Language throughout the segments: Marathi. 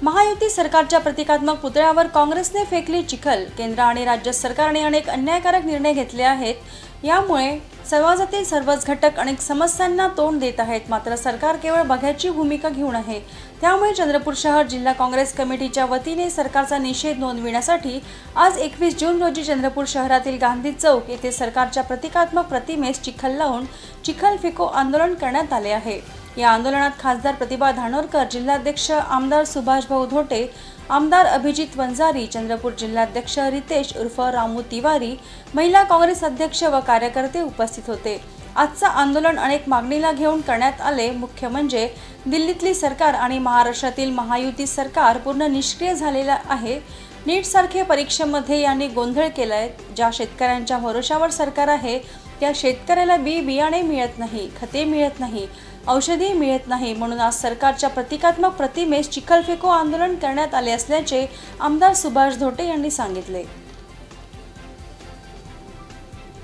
महायुती सरकारच्या प्रतिकात्मक पुतळ्यावर काँग्रेसने फेकली चिखल। केंद्र आणि राज्य सरकारने अनेक अन्यायकारक निर्णय घेतले आहेत। यामुळे समाजातील सर्वच घटक अनेक समस्यांना तोंड देत आहेत। मात्र सरकार केवळ बघ्याची भूमिका घेऊन आहे। त्यामुळे चंद्रपूर शहर जिल्हा काँग्रेस कमिटीच्या वतीने सरकारचा निषेध नोंदविण्यासाठी आज 21 जून रोजी चंद्रपूर शहरातील गांधी चौक येथे सरकारच्या प्रतिकात्मक प्रतिमेस चिखल लावून चिखल फेको आंदोलन करण्यात आले आहे। या आंदोलनात खासदार प्रतिभा धानोरकर, जिल्हाध्यक्ष आमदार सुभाष भाऊ धोटे, आमदार अभिजित वंजारी, चंद्रपूर जिल्हाध्यक्ष रितेश उर्फ रामू तिवारी, महिला काँग्रेस अध्यक्ष व कार्यकर्ते उपस्थित होते। आजचा आंदोलन अनेक मागणीला घेऊन करण्यात आले। मुख्य म्हणजे दिल्लीतली सरकार आणि महाराष्ट्रातील महायुती सरकार पूर्ण निष्क्रिय झालेला आहे। नीट सारखे परीक्षेमध्ये यांनी गोंधळ केलाय। ज्या शेतकऱ्यांच्या भरोशावर सरकार आहे त्या शेतकऱ्याला बियाणे मिळत नाही, खते मिळत नाही, औषधी मिळत नाही। म्हणून आज सरकारच्या प्रतिकात्मक प्रतिमेस चिखल फेको आंदोलन करण्यात आले असल्याचे आमदार सुभाष धोटे यांनी सांगितले।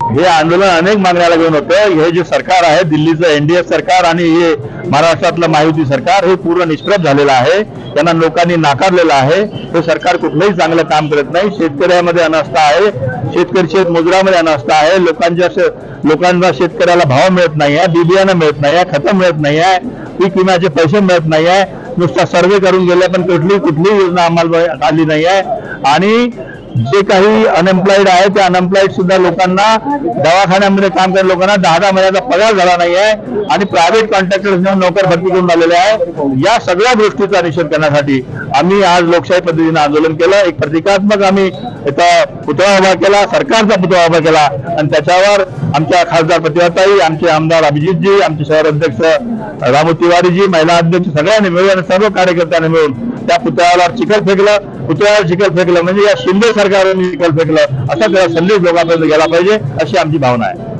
हे आंदोलन अनेक मागण्याला घेऊन होतं। हे जे सरकार आहे दिल्लीचं एनडीए सरकार आणि हे महाराष्ट्रातलं महायुती सरकार हे पूर्ण निष्प्रभ झालेलं आहे। त्यांना लोकांनी नाकारलेलं आहे। हे सरकार कुठलंही चांगलं काम करत नाही। शेतकऱ्यामध्ये अनास्था आहे, शेतकरी शेतमजुरामध्ये अनास्था आहे। लोकांना शेतकऱ्याला भाव मिळत नाही आहे, बियाणं मिळत नाही आहे, खतं मिळत नाही आहे, पीक विम्याचे पैसे मिळत नाही आहे। नुसता सर्वे करून गेले पण कुठली योजना अंमलात आली नाही आहे। आणि जे काही अनएम्प्लॉईड आहे त्या अनएम्प्लॉईड सुद्धा लोकांना दवाखान्यामध्ये काम करणाऱ्या लोकांना 10 महिन्याचा पगार झाला नाही आहे आणि प्रायव्हेट कॉन्ट्रॅक्टर्स नोकर भरती करून आलेले आहे। या सगळ्या गोष्टीचा निषेध करण्यासाठी आम्ही आज लोकशाही पद्धतीने आंदोलन केलं। एक प्रतिकात्मक आम्ही इथं पुतळा उभा केला, सरकारचा पुतळा उभा केला आणि त्याच्यावर आमच्या खासदार प्रतिभाताई, आमचे आमदार अभिजितजी, आमचे शहर अध्यक्ष रामू तिवारीजी, महिला अध्यक्ष सगळ्यांनी मिळून आणि सर्व कार्यकर्त्यांनी मिळून त्या पुतळ्याला चिखल फेकलं। पुतळ्यावर चिखल फेकलं म्हणजे या शिंदे सरकारने चिखल फेकलं असा संदेश लोकांपर्यंत गेला पाहिजे अशी आमची भावना आहे।